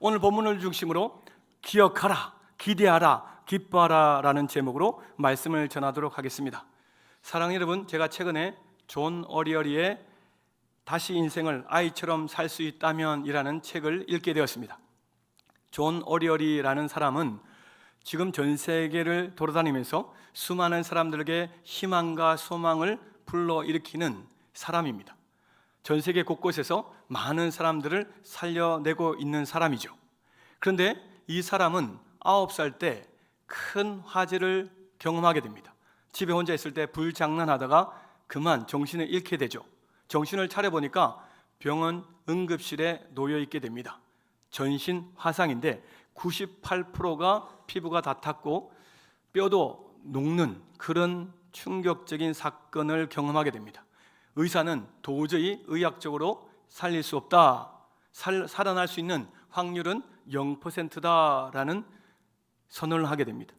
오늘 본문을 중심으로 기억하라, 기대하라, 기뻐하라 라는 제목으로 말씀을 전하도록 하겠습니다. 사랑하는 여러분, 제가 최근에 존 오리어리의 다시 인생을 아이처럼 살 수 있다면 이라는 책을 읽게 되었습니다. 존 오리어리라는 사람은 지금 전 세계를 돌아다니면서 수많은 사람들에게 희망과 소망을 불러일으키는 사람입니다. 전 세계 곳곳에서 많은 사람들을 살려내고 있는 사람이죠. 그런데 이 사람은 9살 때 큰 화재를 경험하게 됩니다. 집에 혼자 있을 때 불장난하다가 그만 정신을 잃게 되죠. 정신을 차려보니까 병원 응급실에 놓여 있게 됩니다. 전신 화상인데 98%가 피부가 다 탔고 뼈도 녹는 그런 충격적인 사건을 경험하게 됩니다. 의사는 도저히 의학적으로 살릴 수 없다, 살아날 수 있는 확률은 0%다라는 선언을 하게 됩니다.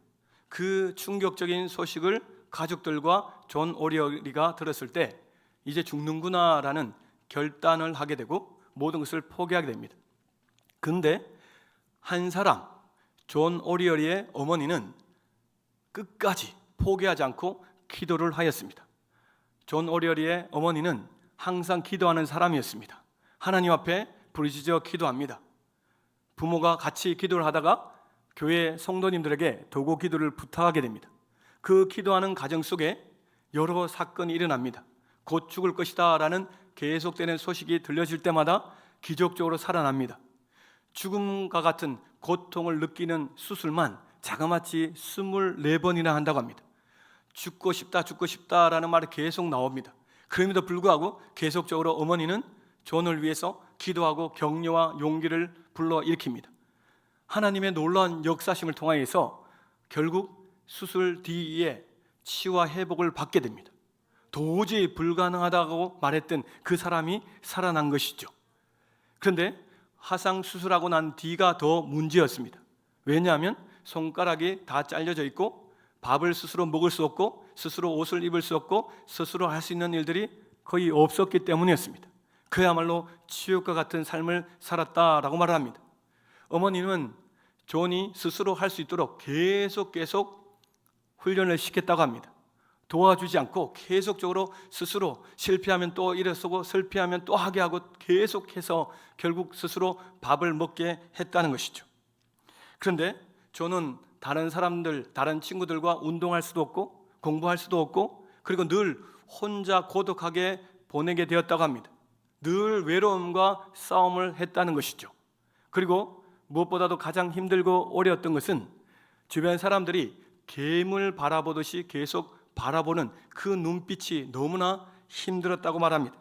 그 충격적인 소식을 가족들과 존 오리어리가 들었을 때 이제 죽는구나라는 결단을 하게 되고 모든 것을 포기하게 됩니다. 그런데 한 사람, 존 오리어리의 어머니는 끝까지 포기하지 않고 기도를 하였습니다. 존 오리어리의 어머니는 항상 기도하는 사람이었습니다. 하나님 앞에 부르짖어 기도합니다. 부모가 같이 기도를 하다가 교회 성도님들에게 도구 기도를 부탁하게 됩니다. 그 기도하는 가정 속에 여러 사건이 일어납니다. 곧 죽을 것이다 라는 계속되는 소식이 들려질 때마다 기적적으로 살아납니다. 죽음과 같은 고통을 느끼는 수술만 자그마치 24번이나 한다고 합니다. 죽고 싶다 라는 말이 계속 나옵니다. 그럼에도 불구하고 계속적으로 어머니는 존을 위해서 기도하고 격려와 용기를 불러일으킵니다. 하나님의 놀라운 역사심을 통하여서 결국 수술 뒤에 치유와 회복을 받게 됩니다. 도저히 불가능하다고 말했던 그 사람이 살아난 것이죠. 그런데 화상 수술하고 난 뒤가 더 문제였습니다. 왜냐하면 손가락이 다 잘려져 있고 밥을 스스로 먹을 수 없고 스스로 옷을 입을 수 없고 스스로 할 수 있는 일들이 거의 없었기 때문이었습니다. 그야말로 지옥과 같은 삶을 살았다라고 말합니다. 어머니는 존이 스스로 할 수 있도록 계속 훈련을 시켰다고 합니다. 도와주지 않고 계속적으로 스스로 실패하면 또 일어서고 실패하면 또 하게 하고 계속해서 결국 스스로 밥을 먹게 했다는 것이죠. 그런데 존은 다른 사람들, 다른 친구들과 운동할 수도 없고 공부할 수도 없고 그리고 늘 혼자 고독하게 보내게 되었다고 합니다. 늘 외로움과 싸움을 했다는 것이죠. 그리고 무엇보다도 가장 힘들고 어려웠던 것은 주변 사람들이 괴물 바라보듯이 계속 바라보는 그 눈빛이 너무나 힘들었다고 말합니다.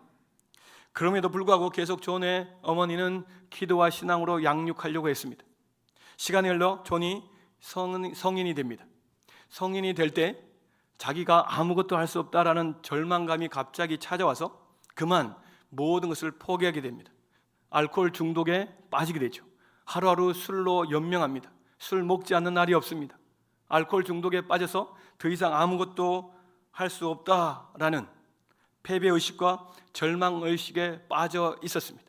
그럼에도 불구하고 계속 존의 어머니는 기도와 신앙으로 양육하려고 했습니다. 시간이 흘러 존이 성인이 됩니다. 성인이 될 때 자기가 아무것도 할 수 없다라는 절망감이 갑자기 찾아와서 그만 모든 것을 포기하게 됩니다. 알코올 중독에 빠지게 되죠. 하루하루 술로 연명합니다. 술 먹지 않는 날이 없습니다. 알코올 중독에 빠져서 더 이상 아무것도 할 수 없다라는 패배의식과 절망의식에 빠져 있었습니다.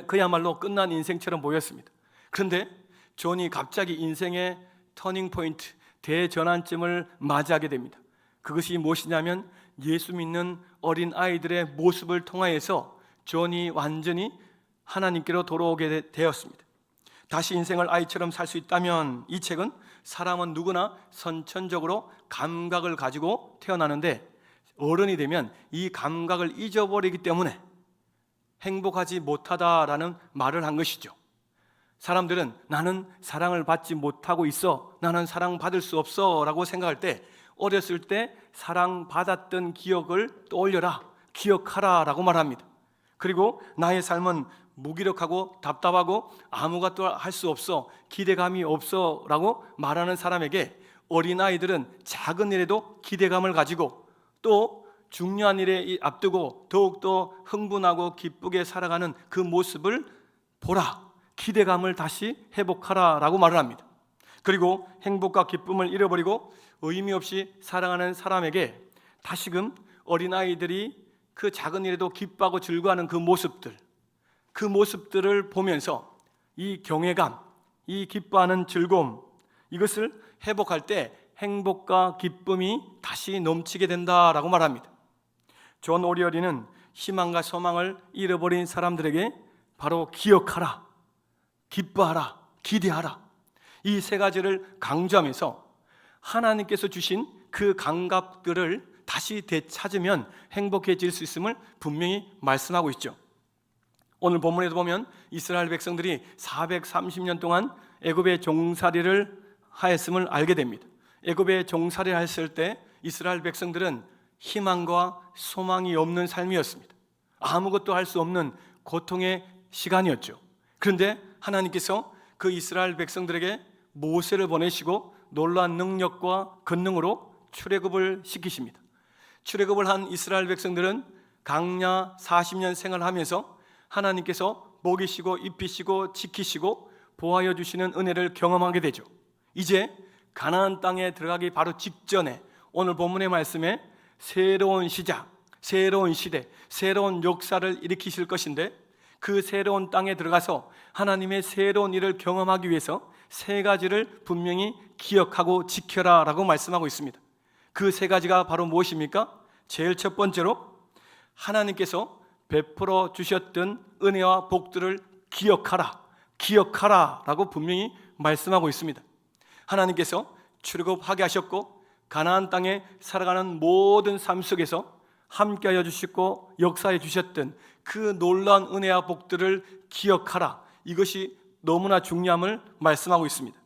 그야말로 끝난 인생처럼 보였습니다. 그런데 존이 갑자기 인생의 터닝포인트, 대전환점을 맞이하게 됩니다. 그것이 무엇이냐면 예수 믿는 어린 아이들의 모습을 통하여서 존이 완전히 하나님께로 돌아오게 되었습니다. 다시 인생을 아이처럼 살 수 있다면 이 책은 사람은 누구나 선천적으로 감각을 가지고 태어나는데 어른이 되면 이 감각을 잊어버리기 때문에 행복하지 못하다라는 말을 한 것이죠. 사람들은 나는 사랑을 받지 못하고 있어, 나는 사랑받을 수 없어 라고 생각할 때 어렸을 때 사랑받았던 기억을 떠올려라, 기억하라 라고 말합니다. 그리고 나의 삶은 무기력하고 답답하고 아무것도 할 수 없어, 기대감이 없어 라고 말하는 사람에게 어린아이들은 작은 일에도 기대감을 가지고 또 중요한 일에 앞두고 더욱더 흥분하고 기쁘게 살아가는 그 모습을 보라, 기대감을 다시 회복하라 라고 말을 합니다. 그리고 행복과 기쁨을 잃어버리고 의미 없이 사랑하는 사람에게 다시금 어린아이들이 그 작은 일에도 기뻐하고 즐거워하는 그 모습들을 보면서 이 경외감, 이 기뻐하는 즐거움, 이것을 회복할 때 행복과 기쁨이 다시 넘치게 된다라고 말합니다. 존 오리어리는 희망과 소망을 잃어버린 사람들에게 바로 기억하라, 기뻐하라, 기대하라, 이 세 가지를 강조하면서 하나님께서 주신 그 감각들을 다시 되찾으면 행복해질 수 있음을 분명히 말씀하고 있죠. 오늘 본문에도 보면 이스라엘 백성들이 430년 동안 애굽의 종살이를 하였음을 알게 됩니다. 애굽의 종살이를 했을 때 이스라엘 백성들은 희망과 소망이 없는 삶이었습니다. 아무것도 할 수 없는 고통의 시간이었죠. 그런데 하나님께서 그 이스라엘 백성들에게 모세를 보내시고 놀라운 능력과 권능으로 출애굽을 시키십니다. 출애굽을 한 이스라엘 백성들은 광야 40년 생활하면서 하나님께서 먹이시고 입히시고 지키시고 보호하여 주시는 은혜를 경험하게 되죠. 이제 가나안 땅에 들어가기 바로 직전에 오늘 본문의 말씀에 새로운 시작, 새로운 시대, 새로운 역사를 일으키실 것인데, 그 새로운 땅에 들어가서 하나님의 새로운 일을 경험하기 위해서 세 가지를 분명히 기억하고 지켜라 라고 말씀하고 있습니다. 그 세 가지가 바로 무엇입니까? 제일 첫 번째로 하나님께서 베풀어 주셨던 은혜와 복들을 기억하라 라고 분명히 말씀하고 있습니다. 하나님께서 출애굽하게 하셨고 가나안 땅에 살아가는 모든 삶 속에서 함께하여 주시고 역사해 주셨던 그 놀라운 은혜와 복들을 기억하라, 이것이 너무나 중요함을 말씀하고 있습니다.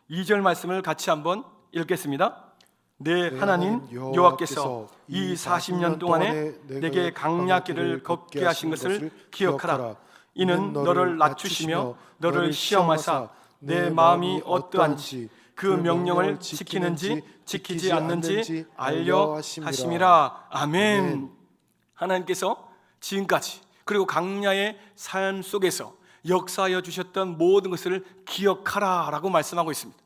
2절 말씀을 같이 한번 읽겠습니다. 내 하나님 여호와께서 이 40년 동안에 내게 강약길을 걷게 하신 것을 기억하라. 이는 너를 낮추시며 너를 시험하사 내 마음이 어떠한지 그 명령을 지키는지 지키지 않는지 알려 하심이라. 아멘. 하나님께서 지금까지 그리고 강야의 삶 속에서 역사하여 주셨던 모든 것을 기억하라 라고 말씀하고 있습니다.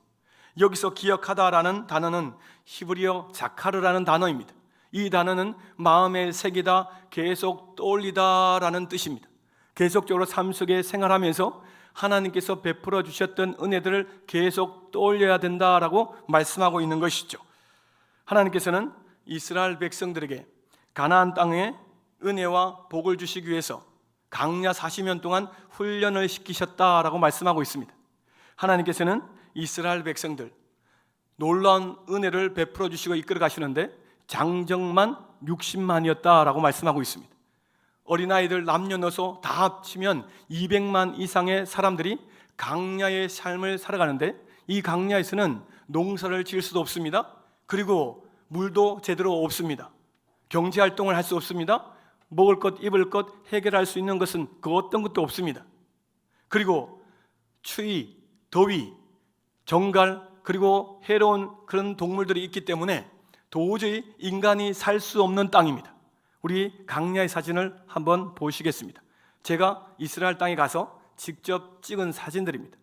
여기서 기억하다라는 단어는 히브리어 자카르라는 단어입니다. 이 단어는 마음에 새기다, 계속 떠올리다라는 뜻입니다. 계속적으로 삶 속에 생활하면서 하나님께서 베풀어 주셨던 은혜들을 계속 떠올려야 된다라고 말씀하고 있는 것이죠. 하나님께서는 이스라엘 백성들에게 가나안 땅에 은혜와 복을 주시기 위해서 광야 40년 동안 훈련을 시키셨다라고 말씀하고 있습니다. 하나님께서는 이스라엘 백성들 놀라운 은혜를 베풀어 주시고 이끌어 가시는데 장정만 60만이었다라고 말씀하고 있습니다. 어린아이들 남녀노소 다 합치면 200만 이상의 사람들이 광야의 삶을 살아가는데, 이 광야에서는 농사를 지을 수도 없습니다. 그리고 물도 제대로 없습니다. 경제활동을 할 수 없습니다. 먹을 것, 입을 것 해결할 수 있는 것은 그 어떤 것도 없습니다. 그리고 추위, 더위, 정갈, 그리고 해로운 그런 동물들이 있기 때문에 도저히 인간이 살 수 없는 땅입니다. 우리 광야의 사진을 한번 보시겠습니다. 제가 이스라엘 땅에 가서 직접 찍은 사진들입니다.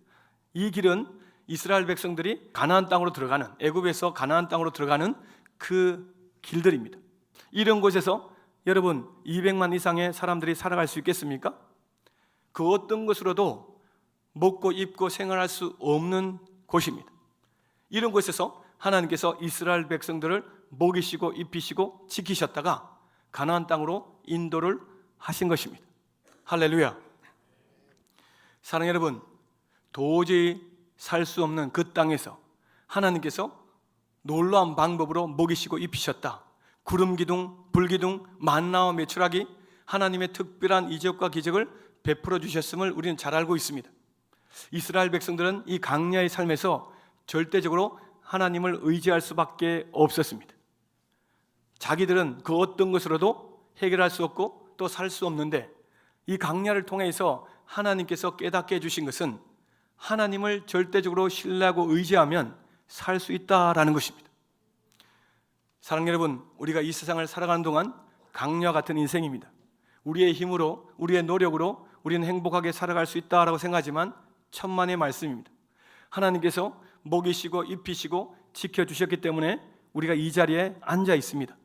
이 길은 이스라엘 백성들이 가나안 땅으로 들어가는, 애굽에서 가나안 땅으로 들어가는 그 길들입니다. 이런 곳에서 여러분 200만 이상의 사람들이 살아갈 수 있겠습니까? 그 어떤 것으로도 먹고 입고 생활할 수 없는 곳입니다. 이런 곳에서 하나님께서 이스라엘 백성들을 먹이시고 입히시고 지키셨다가 가나안 땅으로 인도를 하신 것입니다. 할렐루야. 사랑 여러분, 도저히 살 수 없는 그 땅에서 하나님께서 놀라운 방법으로 먹이시고 입히셨다. 구름 기둥, 불 기둥, 만나와 메추라기, 하나님의 특별한 이적과 기적을 베풀어 주셨음을 우리는 잘 알고 있습니다. 이스라엘 백성들은 이 광야의 삶에서 절대적으로 하나님을 의지할 수밖에 없었습니다. 자기들은 그 어떤 것으로도 해결할 수 없고 또 살 수 없는데, 이 광야를 통해서 하나님께서 깨닫게 해주신 것은 하나님을 절대적으로 신뢰하고 의지하면 살 수 있다라는 것입니다. 사랑 여러분, 우리가 이 세상을 살아가는 동안 광야 같은 인생입니다. 우리의 힘으로, 우리의 노력으로 우리는 행복하게 살아갈 수 있다라고 생각하지만 천만의 말씀입니다. 하나님께서 먹이시고 입히시고 지켜주셨기 때문에 우리가 이 자리에 앉아 있습니다.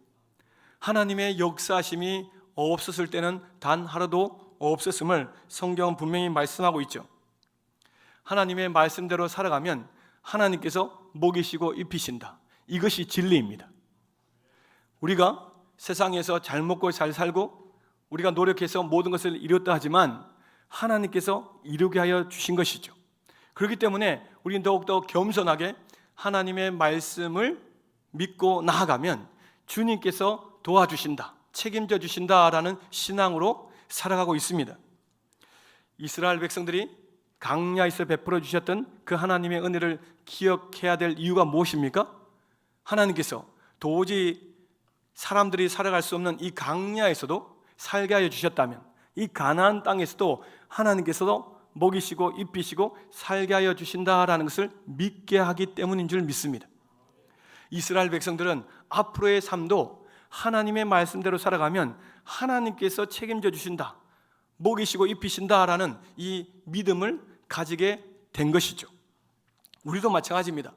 하나님의 역사하심이 없었을 때는 단 하루도 없었음을 성경은 분명히 말씀하고 있죠. 하나님의 말씀대로 살아가면 하나님께서 먹이시고 입히신다. 이것이 진리입니다. 우리가 세상에서 잘 먹고 잘 살고 우리가 노력해서 모든 것을 이뤘다 하지만 하나님께서 이루게 하여 주신 것이죠. 그렇기 때문에 우리는 더욱더 겸손하게 하나님의 말씀을 믿고 나아가면 주님께서 도와주신다, 책임져 주신다라는 신앙으로 살아가고 있습니다. 이스라엘 백성들이 광야에서 베풀어 주셨던 그 하나님의 은혜를 기억해야 될 이유가 무엇입니까? 하나님께서 도저히 사람들이 살아갈 수 없는 이 광야에서도 살게 하여 주셨다면 이 가나안 땅에서도 하나님께서도 먹이시고 입히시고 살게 하여 주신다라는 것을 믿게 하기 때문인 줄 믿습니다. 이스라엘 백성들은 앞으로의 삶도 하나님의 말씀대로 살아가면 하나님께서 책임져 주신다, 먹이시고 입히신다라는 이 믿음을 가지게 된 것이죠. 우리도 마찬가지입니다.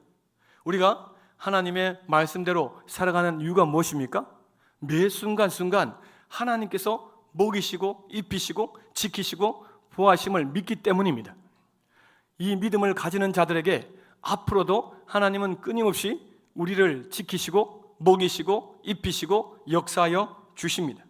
우리가 하나님의 말씀대로 살아가는 이유가 무엇입니까? 매 순간순간 하나님께서 먹이시고 입히시고 지키시고 보호하심을 믿기 때문입니다. 이 믿음을 가지는 자들에게 앞으로도 하나님은 끊임없이 우리를 지키시고 먹이시고 입히시고 역사하여 주십니다.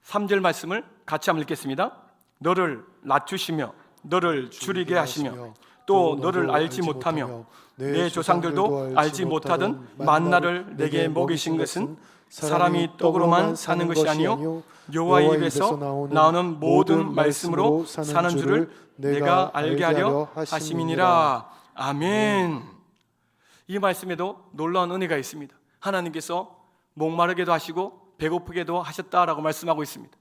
3절 말씀을 같이 한번 읽겠습니다. 너를 낮추시며 너를 줄이게 하시며 또 너를 알지 못하며 내 조상들도 알지 못하던 만나를 내게 먹이신 것은 사람이 떡으로만 사는 것이 아니요 여호와의 입에서 나오는 모든 말씀으로 사는 줄을 내가 알게 하려 하심이니라. 아멘. 이 말씀에도 놀라운 은혜가 있습니다. 하나님께서 목마르게도 하시고 배고프게도 하셨다라고 말씀하고 있습니다.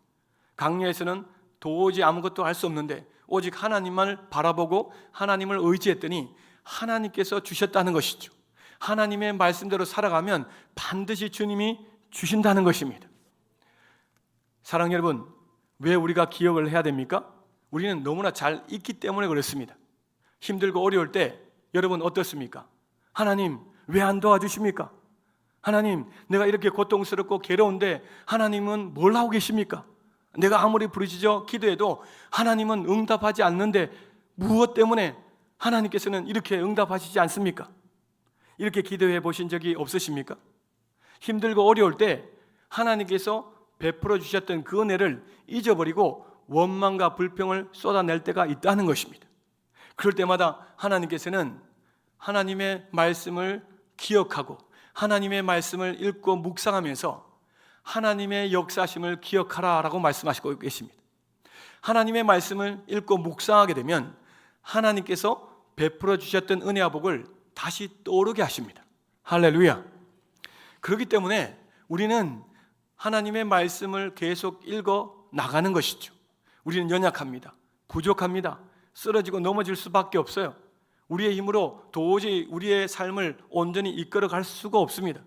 광야에서는 도저히 아무것도 할 수 없는데 오직 하나님만을 바라보고 하나님을 의지했더니 하나님께서 주셨다는 것이죠. 하나님의 말씀대로 살아가면 반드시 주님이 주신다는 것입니다. 사랑하는 여러분, 왜 우리가 기억을 해야 됩니까? 우리는 너무나 잘 잊기 때문에 그렇습니다. 힘들고 어려울 때 여러분 어떻습니까? 하나님 왜 안 도와주십니까? 하나님 내가 이렇게 고통스럽고 괴로운데 하나님은 뭘 하고 계십니까? 내가 아무리 부르짖어 기도해도 하나님은 응답하지 않는데 무엇 때문에 하나님께서는 이렇게 응답하시지 않습니까? 이렇게 기도해 보신 적이 없으십니까? 힘들고 어려울 때 하나님께서 베풀어 주셨던 그 은혜를 잊어버리고 원망과 불평을 쏟아낼 때가 있다는 것입니다. 그럴 때마다 하나님께서는 하나님의 말씀을 기억하고 하나님의 말씀을 읽고 묵상하면서 하나님의 역사심을 기억하라라고 말씀하시고 계십니다. 하나님의 말씀을 읽고 묵상하게 되면 하나님께서 베풀어 주셨던 은혜와 복을 다시 떠오르게 하십니다. 할렐루야. 그렇기 때문에 우리는 하나님의 말씀을 계속 읽어 나가는 것이죠. 우리는 연약합니다. 부족합니다. 쓰러지고 넘어질 수밖에 없어요. 우리의 힘으로 도저히 우리의 삶을 온전히 이끌어 갈 수가 없습니다.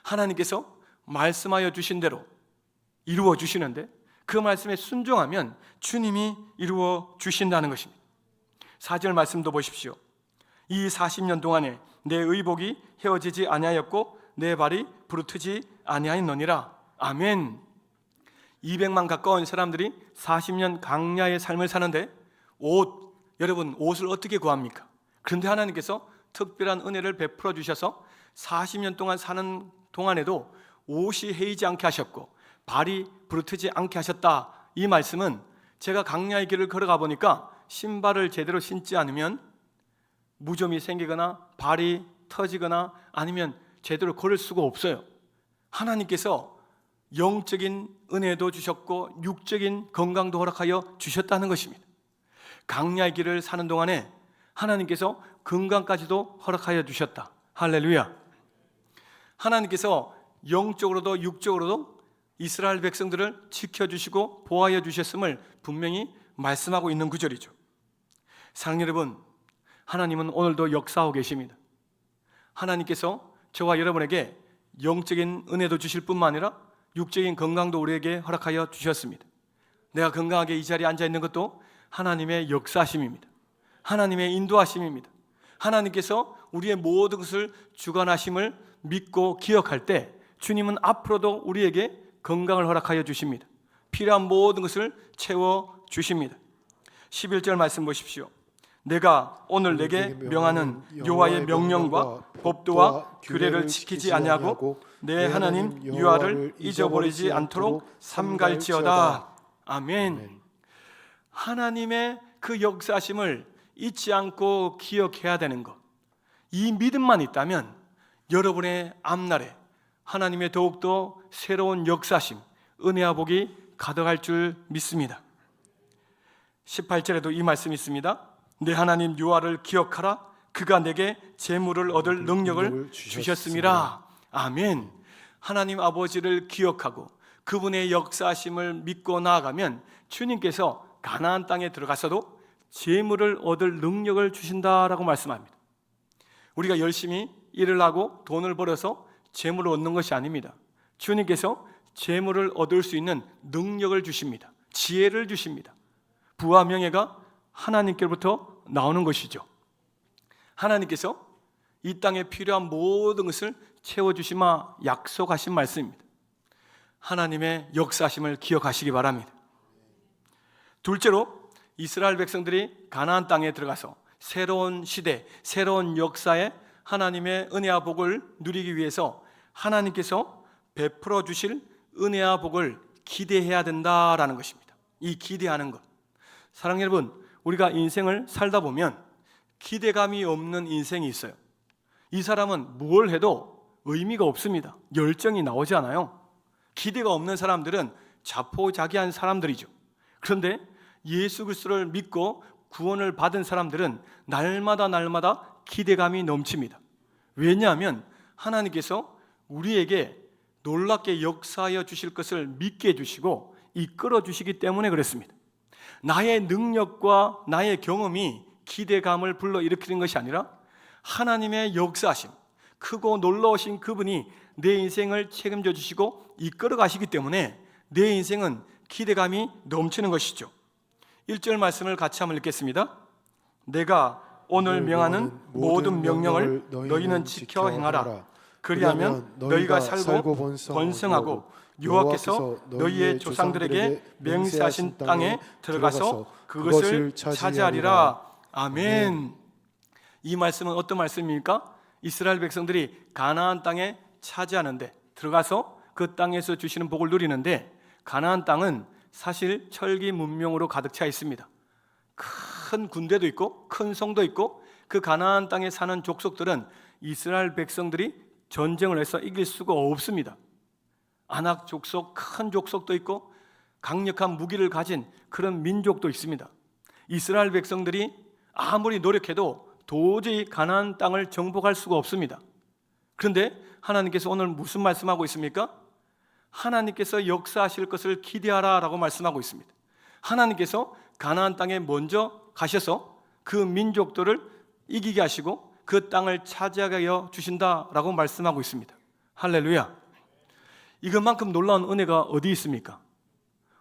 하나님께서 말씀하여 주신 대로 이루어 주시는데 그 말씀에 순종하면 주님이 이루어 주신다는 것입니다. 4절 말씀도 보십시오. 이 40년 동안에 내 의복이 헤어지지 아니하였고 내 발이 부르트지 아니하였느니라. 아멘. 200만 가까운 사람들이 40년 광야의 삶을 사는데 여러분 옷을 어떻게 구합니까? 그런데 하나님께서 특별한 은혜를 베풀어 주셔서 40년 동안 사는 동안에도 옷이 헤이지 않게 하셨고 발이 부르트지 않게 하셨다. 이 말씀은 제가 광야의 길을 걸어가 보니까 신발을 제대로 신지 않으면 무좀이 생기거나 발이 터지거나 아니면 제대로 걸을 수가 없어요. 하나님께서 영적인 은혜도 주셨고 육적인 건강도 허락하여 주셨다는 것입니다. 광야의 길을 사는 동안에 하나님께서 건강까지도 허락하여 주셨다. 할렐루야. 하나님께서 영적으로도 육적으로도 이스라엘 백성들을 지켜주시고 보호하여 주셨음을 분명히 말씀하고 있는 구절이죠. 사랑하는 여러분, 하나님은 오늘도 역사하고 계십니다. 하나님께서 저와 여러분에게 영적인 은혜도 주실 뿐만 아니라 육적인 건강도 우리에게 허락하여 주셨습니다. 내가 건강하게 이 자리에 앉아 있는 것도 하나님의 역사심입니다. 하나님의 인도하심입니다. 하나님께서 우리의 모든 것을 주관하심을 믿고 기억할 때 주님은 앞으로도 우리에게 건강을 허락하여 주십니다. 필요한 모든 것을 채워 주십니다. 11절 말씀 보십시오. 내가 오늘 내게 명하는 여호와의 명령과 법도와 규례를 지키지 아니하고 내 하나님 여호와를 잊어버리지 않도록 삼갈지어다. 아멘. 하나님의 그 역사심을 잊지 않고 기억해야 되는 것, 이 믿음만 있다면 여러분의 앞날에 하나님의 더욱더 새로운 역사심, 은혜와 복이 가득할 줄 믿습니다. 18절에도 이 말씀이 있습니다. 내 하나님 여호와를 기억하라. 그가 내게 재물을 얻을 능력을 주셨음이라. 아멘. 하나님 아버지를 기억하고 그분의 역사심을 믿고 나아가면 주님께서 가나안 땅에 들어가서도 재물을 얻을 능력을 주신다라고 말씀합니다. 우리가 열심히 일을 하고 돈을 벌어서 재물을 얻는 것이 아닙니다. 주님께서 재물을 얻을 수 있는 능력을 주십니다. 지혜를 주십니다. 부와 명예가 하나님께로부터 나오는 것이죠. 하나님께서 이 땅에 필요한 모든 것을 채워주시마 약속하신 말씀입니다. 하나님의 역사심을 기억하시기 바랍니다. 둘째로 이스라엘 백성들이 가나안 땅에 들어가서 새로운 시대, 새로운 역사에 하나님의 은혜와 복을 누리기 위해서 하나님께서 베풀어 주실 은혜와 복을 기대해야 된다라는 것입니다. 이 기대하는 것, 사랑하는 여러분, 우리가 인생을 살다 보면 기대감이 없는 인생이 있어요. 이 사람은 뭘 해도 의미가 없습니다. 열정이 나오지 않아요. 기대가 없는 사람들은 자포자기한 사람들이죠. 그런데 예수 그리스도를 믿고 구원을 받은 사람들은 날마다 기대감이 넘칩니다. 왜냐하면 하나님께서 우리에게 놀랍게 역사하여 주실 것을 믿게 해주시고 이끌어 주시기 때문에 그렇습니다. 나의 능력과 나의 경험이 기대감을 불러일으키는 것이 아니라 하나님의 역사하심, 크고 놀라우신 그분이 내 인생을 책임져 주시고 이끌어 가시기 때문에 내 인생은 기대감이 넘치는 것이죠. 1절 말씀을 같이 한번 읽겠습니다. 내가 오늘 명하는 모든 명령을 너희는 지켜 행하라. 그리하면 너희가 살고 번성하고 여호와께서 너희의 조상들에게 맹세하신 땅에 들어가서 그것을 차지하리라. 아멘. 이 말씀은 어떤 말씀입니까? 이스라엘 백성들이 가나안 땅에 차지하는데 들어가서 그 땅에서 주시는 복을 누리는데, 가나안 땅은 사실 철기 문명으로 가득 차 있습니다. 큰 군대도 있고 큰 성도 있고, 그 가나안 땅에 사는 족속들은 이스라엘 백성들이 전쟁을 해서 이길 수가 없습니다. 아낙 족속, 큰 족속도 있고 강력한 무기를 가진 그런 민족도 있습니다. 이스라엘 백성들이 아무리 노력해도 도저히 가나안 땅을 정복할 수가 없습니다. 그런데 하나님께서 오늘 무슨 말씀하고 있습니까? 하나님께서 역사하실 것을 기대하라 라고 말씀하고 있습니다. 하나님께서 가나안 땅에 먼저 가셔서 그 민족들을 이기게 하시고 그 땅을 차지하게 하여 주신다라고 말씀하고 있습니다. 할렐루야. 이것만큼 놀라운 은혜가 어디 있습니까?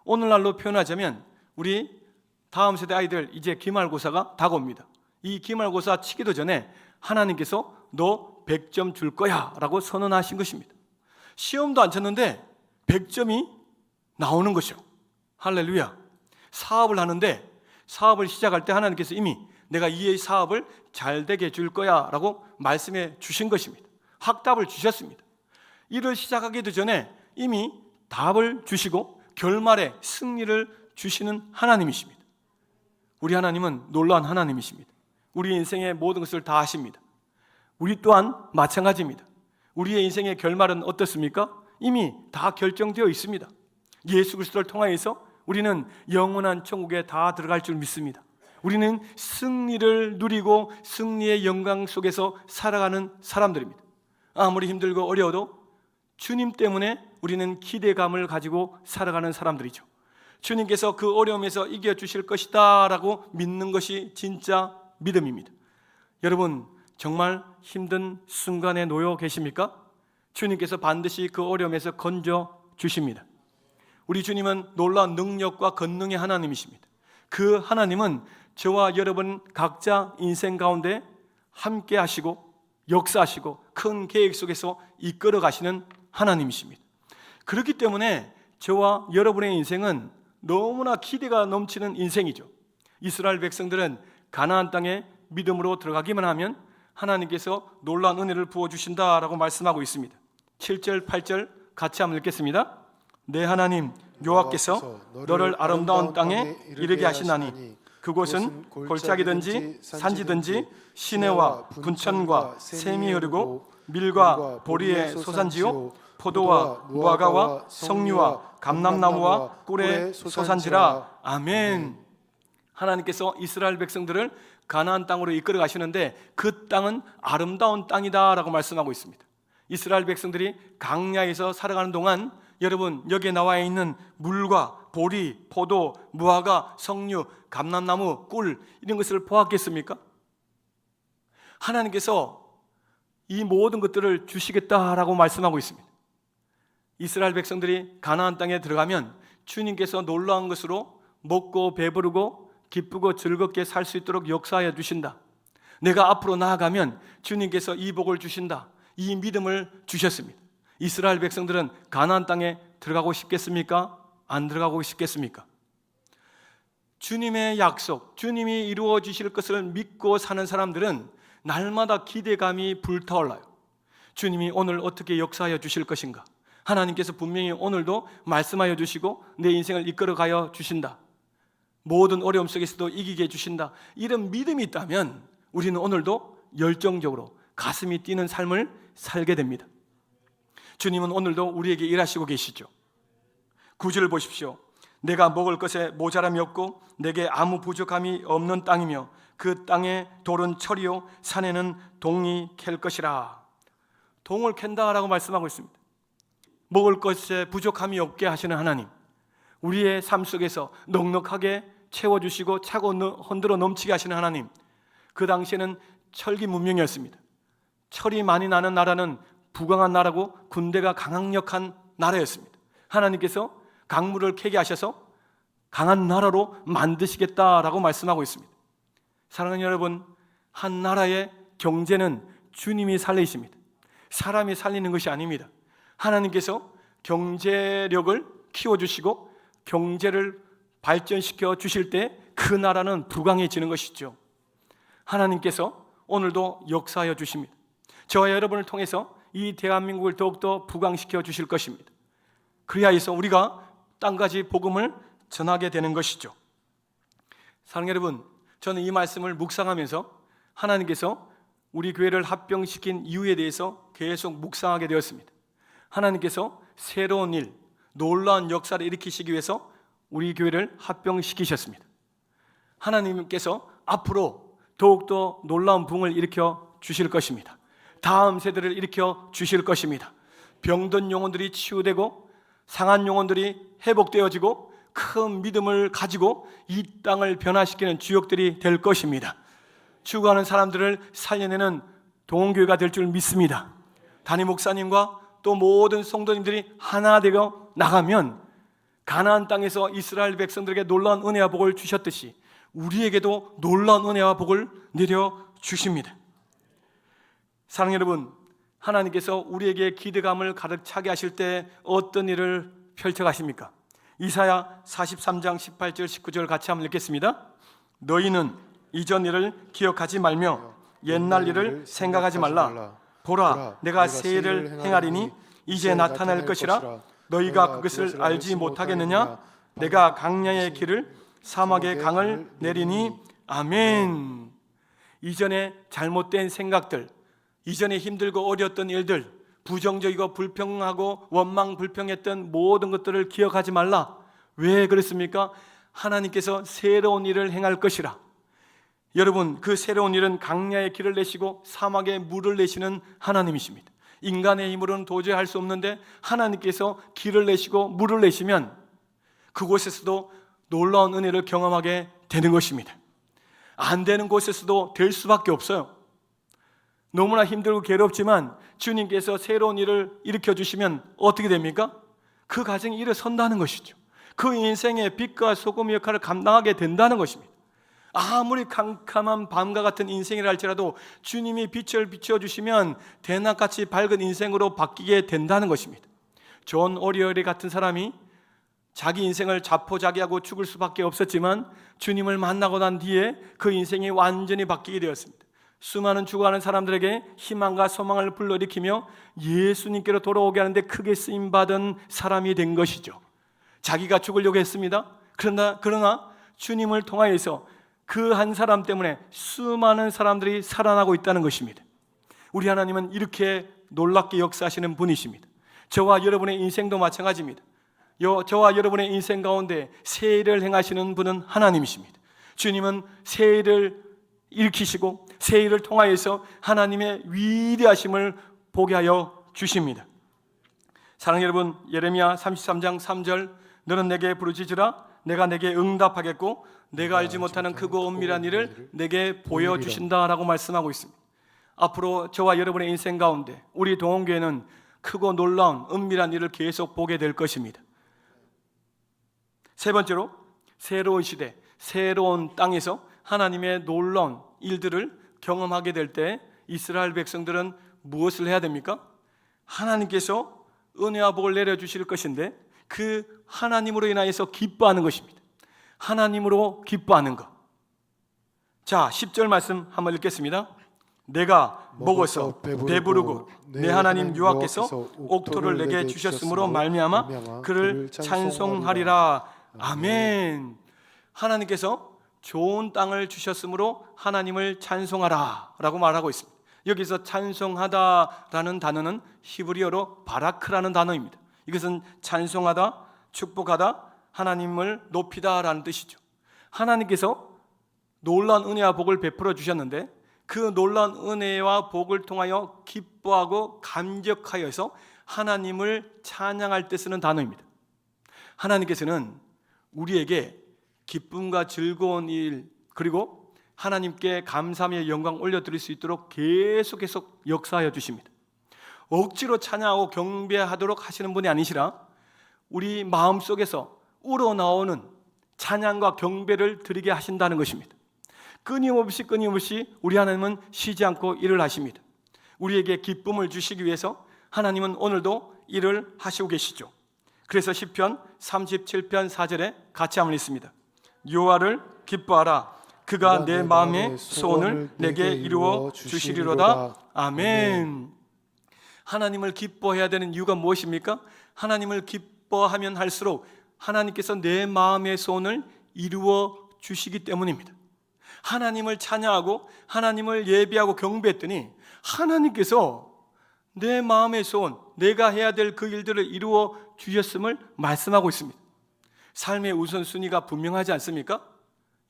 오늘날로 표현하자면 우리 다음 세대 아이들 이제 기말고사가 다가옵니다. 이 기말고사 치기도 전에 하나님께서 너 100점 줄 거야 라고 선언하신 것입니다. 시험도 안 쳤는데 100점이 나오는 것이요. 할렐루야. 사업을 하는데 사업을 시작할 때 하나님께서 이미 내가 이 사업을 잘 되게 해줄 거야 라고 말씀해 주신 것입니다. 확답을 주셨습니다. 일을 시작하기도 전에 이미 답을 주시고 결말에 승리를 주시는 하나님이십니다. 우리 하나님은 놀라운 하나님이십니다. 우리 인생의 모든 것을 다 아십니다. 우리 또한 마찬가지입니다. 우리의 인생의 결말은 어떻습니까? 이미 다 결정되어 있습니다. 예수 그리스도를 통하여서 우리는 영원한 천국에 다 들어갈 줄 믿습니다. 우리는 승리를 누리고 승리의 영광 속에서 살아가는 사람들입니다. 아무리 힘들고 어려워도 주님 때문에 우리는 기대감을 가지고 살아가는 사람들이죠. 주님께서 그 어려움에서 이겨주실 것이다 라고 믿는 것이 진짜 믿음입니다. 여러분, 정말 힘든 순간에 놓여 계십니까? 주님께서 반드시 그 어려움에서 건져 주십니다. 우리 주님은 놀라운 능력과 권능의 하나님이십니다. 그 하나님은 저와 여러분 각자 인생 가운데 함께 하시고 역사하시고 큰 계획 속에서 이끌어 가시는 하나님이십니다. 그렇기 때문에 저와 여러분의 인생은 너무나 기대가 넘치는 인생이죠. 이스라엘 백성들은 가나안 땅에 믿음으로 들어가기만 하면 하나님께서 놀라운 은혜를 부어주신다라고 말씀하고 있습니다. 7절 8절 같이 한번 읽겠습니다. 내 하나님 여호와께서 너를 아름다운 땅에 이르게 하시나니 그곳은 골짜기든지 산지든지 시내와 분천과 샘이 흐르고 밀과 보리의 소산지요 포도와 무화과와 석류와 감람나무와 꿀의 소산지라. 아멘. 하나님께서 이스라엘 백성들을 가나안 땅으로 이끌어 가시는데 그 땅은 아름다운 땅이다라고 말씀하고 있습니다. 이스라엘 백성들이 광야에서 살아가는 동안 여러분 여기에 나와 있는 물과 보리, 포도, 무화과, 석류, 감람나무, 꿀 이런 것을 보았겠습니까? 하나님께서 이 모든 것들을 주시겠다라고 말씀하고 있습니다. 이스라엘 백성들이 가나안 땅에 들어가면 주님께서 놀라운 것으로 먹고 배부르고 기쁘고 즐겁게 살 수 있도록 역사하여 주신다. 내가 앞으로 나아가면 주님께서 이 복을 주신다. 이 믿음을 주셨습니다. 이스라엘 백성들은 가나안 땅에 들어가고 싶겠습니까? 안 들어가고 싶겠습니까? 주님의 약속, 주님이 이루어 주실 것을 믿고 사는 사람들은 날마다 기대감이 불타올라요. 주님이 오늘 어떻게 역사하여 주실 것인가? 하나님께서 분명히 오늘도 말씀하여 주시고 내 인생을 이끌어가여 주신다. 모든 어려움 속에서도 이기게 해주신다. 이런 믿음이 있다면 우리는 오늘도 열정적으로 가슴이 뛰는 삶을 살게 됩니다. 주님은 오늘도 우리에게 일하시고 계시죠. 9절 보십시오. 내가 먹을 것에 모자람이 없고 내게 아무 부족함이 없는 땅이며 그 땅의 돌은 철이요 산에는 동이 캘 것이라. 동을 캔다라고 말씀하고 있습니다. 먹을 것에 부족함이 없게 하시는 하나님, 우리의 삶 속에서 넉넉하게 채워주시고 차고 흔들어 넘치게 하시는 하나님. 그 당시에는 철기 문명이었습니다. 철이 많이 나는 나라는 부강한 나라고 군대가 강력한 나라였습니다. 하나님께서 강물을 캐게 하셔서 강한 나라로 만드시겠다라고 말씀하고 있습니다. 사랑하는 여러분, 한 나라의 경제는 주님이 살리십니다. 사람이 살리는 것이 아닙니다. 하나님께서 경제력을 키워주시고 경제를 발전시켜 주실 때 그 나라는 부강해지는 것이죠. 하나님께서 오늘도 역사하여 주십니다. 저와 여러분을 통해서 이 대한민국을 더욱더 부강시켜 주실 것입니다. 그리하여서 우리가 땅까지 복음을 전하게 되는 것이죠. 사랑하는 여러분, 저는 이 말씀을 묵상하면서 하나님께서 우리 교회를 합병시킨 이유에 대해서 계속 묵상하게 되었습니다. 하나님께서 새로운 일, 놀라운 역사를 일으키시기 위해서 우리 교회를 합병시키셨습니다. 하나님께서 앞으로 더욱더 놀라운 부흥을 일으켜 주실 것입니다. 다음 세대를 일으켜 주실 것입니다. 병든 영혼들이 치유되고 상한 영혼들이 회복되어지고 큰 믿음을 가지고 이 땅을 변화시키는 주역들이 될 것입니다. 추구하는 사람들을 살려내는 동원교회가 될 줄 믿습니다. 담임 목사님과 또 모든 성도님들이 하나 되어 나가면 가나안 땅에서 이스라엘 백성들에게 놀라운 은혜와 복을 주셨듯이 우리에게도 놀라운 은혜와 복을 내려 주십니다. 사랑하는 여러분, 하나님께서 우리에게 기대감을 가득 차게 하실 때 어떤 일을 펼쳐가십니까? 이사야 43장 18절 19절 같이 한번 읽겠습니다. 너희는 이전 일을 기억하지 말며 옛날 일을 생각하지 말라. 보라, 내가 새 일을 행하리니 이제 나타날 것이라. 너희가 그것을 알지 못하겠느냐? 내가 광야의 길을 사막의 강을 내리니. 아멘. 이전에 잘못된 생각들, 이전에 힘들고 어려웠던 일들, 부정적이고 불평하고 원망 불평했던 모든 것들을 기억하지 말라. 왜 그렇습니까? 하나님께서 새로운 일을 행할 것이라. 여러분, 그 새로운 일은 광야의 길을 내시고 사막에 물을 내시는 하나님이십니다. 인간의 힘으로는 도저히 할 수 없는데 하나님께서 길을 내시고 물을 내시면 그곳에서도 놀라운 은혜를 경험하게 되는 것입니다. 안 되는 곳에서도 될 수밖에 없어요. 너무나 힘들고 괴롭지만 주님께서 새로운 일을 일으켜 주시면 어떻게 됩니까? 그 가정이 일어선다는 것이죠. 그 인생의 빛과 소금 역할을 감당하게 된다는 것입니다. 아무리 캄캄한 밤과 같은 인생이라 할지라도 주님이 빛을 비춰주시면 대낮같이 밝은 인생으로 바뀌게 된다는 것입니다. 존 오리어리 같은 사람이 자기 인생을 자포자기하고 죽을 수밖에 없었지만 주님을 만나고 난 뒤에 그 인생이 완전히 바뀌게 되었습니다. 수많은 죽어가는 사람들에게 희망과 소망을 불러일으키며 예수님께로 돌아오게 하는데 크게 쓰임받은 사람이 된 것이죠. 자기가 죽으려고 했습니다. 그러나 주님을 통하여서 그 한 사람 때문에 수많은 사람들이 살아나고 있다는 것입니다. 우리 하나님은 이렇게 놀랍게 역사하시는 분이십니다. 저와 여러분의 인생도 마찬가지입니다. 저와 여러분의 인생 가운데 새 일을 행하시는 분은 하나님이십니다. 주님은 새 일을 일으키시고 새 일을 통하여서 하나님의 위대하심을 보게 하여 주십니다. 사랑하는 여러분, 예레미야 33장 3절, 너는 내게 부르짖으라 내가 내게 응답하겠고 내가 알지 못하는 크고 은밀한 일을 내게 보여주신다라고 말씀하고 있습니다. 앞으로 저와 여러분의 인생 가운데 우리 동원교회는 크고 놀라운 은밀한 일을 계속 보게 될 것입니다. 세 번째로, 새로운 시대, 새로운 땅에서 하나님의 놀라운 일들을 경험하게 될 때 이스라엘 백성들은 무엇을 해야 됩니까? 하나님께서 은혜와 복을 내려주실 것인데 그 하나님으로 인하여서 기뻐하는 것입니다. 하나님으로 기뻐하는 것. 자, 10절 말씀 한번 읽겠습니다. 내가 먹어서 배부르고 내 하나님 여호와께서 옥토를 내게 주셨으므로 말미암아 그를 찬송하리라. 아멘. 하나님께서 좋은 땅을 주셨으므로 하나님을 찬송하라 라고 말하고 있습니다. 여기서 찬송하다라는 단어는 히브리어로 바라크라는 단어입니다. 이것은 찬송하다, 축복하다, 하나님을 높이다 라는 뜻이죠. 하나님께서 놀라운 은혜와 복을 베풀어 주셨는데 그 놀라운 은혜와 복을 통하여 기뻐하고 감격하여서 하나님을 찬양할 때 쓰는 단어입니다. 하나님께서는 우리에게 기쁨과 즐거운 일 그리고 하나님께 감사의 영광 올려드릴 수 있도록 계속 역사하여 주십니다. 억지로 찬양하고 경배하도록 하시는 분이 아니시라 우리 마음속에서 우러나오는 찬양과 경배를 드리게 하신다는 것입니다. 끊임없이 우리 하나님은 쉬지 않고 일을 하십니다. 우리에게 기쁨을 주시기 위해서 하나님은 오늘도 일을 하시고 계시죠. 그래서 시편 37편 4절에 같이 한번 읽습니다. 여호와를 기뻐하라 그가 내 마음의 소원을 내게 이루어 주시리로다. 아멘. 하나님을 기뻐해야 되는 이유가 무엇입니까? 하나님을 기뻐하면 할수록 하나님께서 내 마음의 소원을 이루어 주시기 때문입니다. 하나님을 찬양하고 하나님을 예배하고 경배했더니 하나님께서 내 마음의 소원, 내가 해야 될 그 일들을 이루어 주셨음을 말씀하고 있습니다. 삶의 우선순위가 분명하지 않습니까?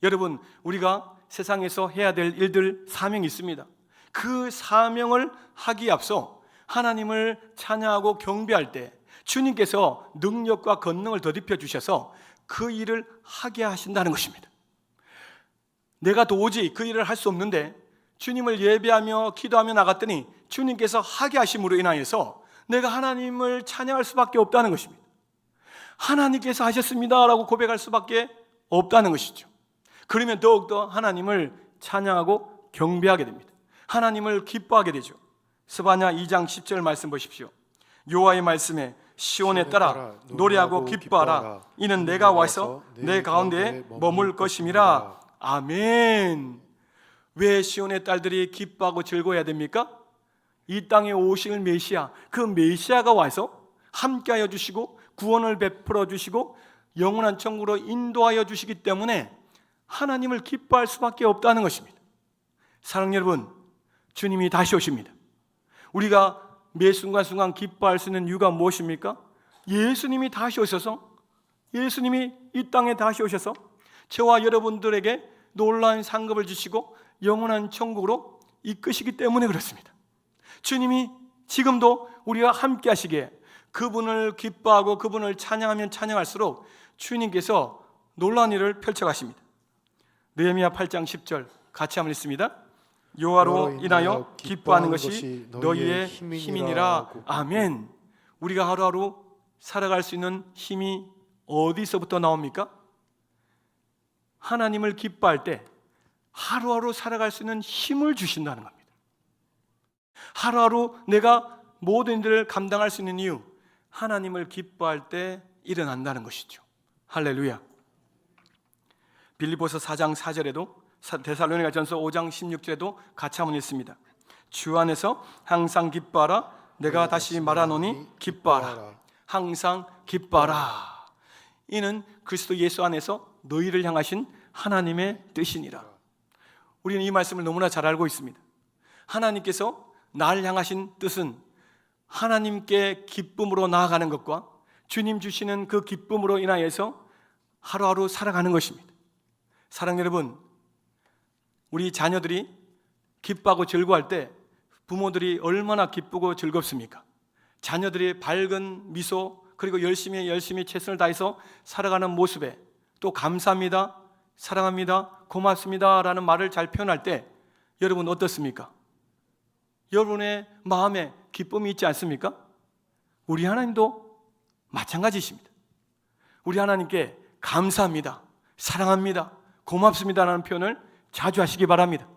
여러분, 우리가 세상에서 해야 될 일들 사명이 있습니다. 그 사명을 하기에 앞서 하나님을 찬양하고 경배할 때 주님께서 능력과 권능을 더입혀 주셔서 그 일을 하게 하신다는 것입니다. 내가 도저히 그 일을 할 수 없는데 주님을 예배하며 기도하며 나갔더니 주님께서 하게 하심으로 인하여서 내가 하나님을 찬양할 수밖에 없다는 것입니다. 하나님께서 하셨습니다 라고 고백할 수밖에 없다는 것이죠. 그러면 더욱더 하나님을 찬양하고 경배하게 됩니다. 하나님을 기뻐하게 되죠. 스바냐 2장 10절 말씀 보십시오. 여호와의 말씀에 시온에 따라 노래하고 기뻐하라. 이는 내가 와서 내 가운데에 머물 것임이라. 아멘. 왜 시온의 딸들이 기뻐하고 즐거워해야 됩니까? 이 땅에 오실 메시아, 그 메시아가 와서 함께하여 주시고 구원을 베풀어 주시고 영원한 천국으로 인도하여 주시기 때문에 하나님을 기뻐할 수밖에 없다는 것입니다. 사랑하는 여러분, 주님이 다시 오십니다. 우리가 매 순간순간 기뻐할 수 있는 이유가 무엇입니까? 예수님이 다시 오셔서, 예수님이 이 땅에 다시 오셔서 저와 여러분들에게 놀라운 상급을 주시고 영원한 천국으로 이끄시기 때문에 그렇습니다. 주님이 지금도 우리와 함께 하시기에 그분을 기뻐하고 그분을 찬양하면 찬양할수록 주님께서 놀라운 일을 펼쳐가십니다. 느헤미야 8장 10절 같이 한번 읽습니다. 여호와로 인하여 기뻐하는 것이 너희의 힘이니라. 아멘. 우리가 하루하루 살아갈 수 있는 힘이 어디서부터 나옵니까? 하나님을 기뻐할 때 하루하루 살아갈 수 있는 힘을 주신다는 겁니다. 하루하루 내가 모든 일을 감당할 수 있는 이유, 하나님을 기뻐할 때 일어난다는 것이죠. 할렐루야. 빌립보서 4장 4절에도 데살로니가전서 5장 16절에도 같이 한번 있습니다. 주 안에서 항상 기뻐하라. 내가 다시 말하노니 기뻐하라. 항상 기뻐하라. 이는 그리스도 예수 안에서 너희를 향하신 하나님의 뜻이니라. 우리는 이 말씀을 너무나 잘 알고 있습니다. 하나님께서 나를 향하신 뜻은 하나님께 기쁨으로 나아가는 것과 주님 주시는 그 기쁨으로 인하여서 하루하루 살아가는 것입니다. 사랑 여러분, 우리 자녀들이 기뻐하고 즐거워할 때 부모들이 얼마나 기쁘고 즐겁습니까? 자녀들이 밝은 미소, 그리고 열심히 최선을 다해서 살아가는 모습에 또 감사합니다, 사랑합니다, 고맙습니다 라는 말을 잘 표현할 때 여러분 어떻습니까? 여러분의 마음에 기쁨이 있지 않습니까? 우리 하나님도 마찬가지십니다. 우리 하나님께 감사합니다, 사랑합니다, 고맙습니다 라는 표현을 자주 하시기 바랍니다.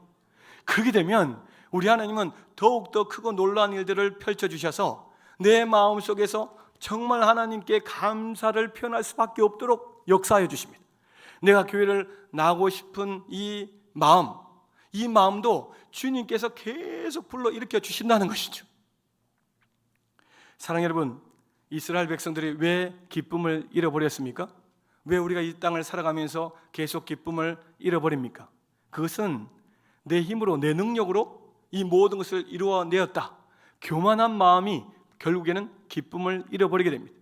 그렇게 되면 우리 하나님은 더욱더 크고 놀라운 일들을 펼쳐주셔서 내 마음속에서 정말 하나님께 감사를 표현할 수밖에 없도록 역사하여 주십니다. 내가 교회를 나가고 싶은 이 마음도 주님께서 계속 불러일으켜 주신다는 것이죠. 사랑 여러분, 이스라엘 백성들이 왜 기쁨을 잃어버렸습니까? 왜 우리가 이 땅을 살아가면서 계속 기쁨을 잃어버립니까? 그것은 내 힘으로, 내 능력으로 이 모든 것을 이루어내었다, 교만한 마음이 결국에는 기쁨을 잃어버리게 됩니다.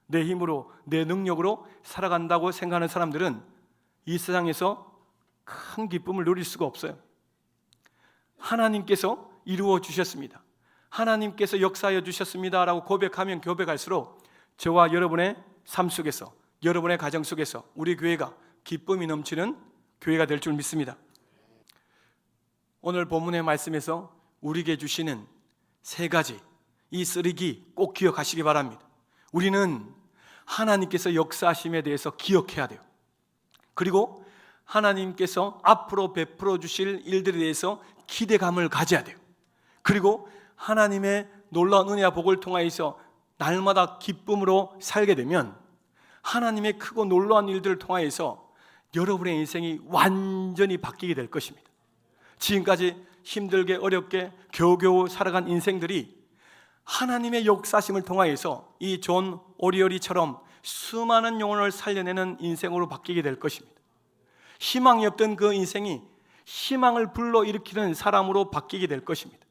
내 힘으로, 내 능력으로 살아간다고 생각하는 사람들은 이 세상에서 큰 기쁨을 누릴 수가 없어요. 하나님께서 이루어 주셨습니다, 하나님께서 역사하여 주셨습니다 라고 고백하면 고백할수록 저와 여러분의 삶 속에서, 여러분의 가정 속에서 우리 교회가 기쁨이 넘치는 교회가 될 줄 믿습니다. 오늘 본문의 말씀에서 우리에게 주시는 세 가지, 이 쓰레기 꼭 기억하시기 바랍니다. 우리는 하나님께서 역사하심에 대해서 기억해야 돼요. 그리고 하나님께서 앞으로 베풀어 주실 일들에 대해서 기대감을 가져야 돼요. 그리고 하나님의 놀라운 은혜와 복을 통하여서 날마다 기쁨으로 살게 되면 하나님의 크고 놀라운 일들을 통하여서 여러분의 인생이 완전히 바뀌게 될 것입니다. 지금까지 힘들게 어렵게 겨우겨우 살아간 인생들이 하나님의 역사심을 통하여서 이 존 오리어리처럼 수많은 영혼을 살려내는 인생으로 바뀌게 될 것입니다. 희망이 없던 그 인생이 희망을 불러일으키는 사람으로 바뀌게 될 것입니다.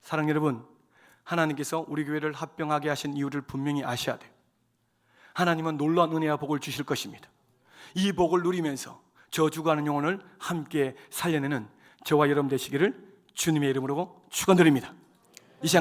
사랑 여러분, 하나님께서 우리 교회를 합병하게 하신 이유를 분명히 아셔야 돼요. 하나님은 놀라운 은혜와 복을 주실 것입니다. 이 복을 누리면서 저주가는 영혼을 함께 살려내는 저와 여러분 되시기를 주님의 이름으로 축원드립니다. 이 시간 같이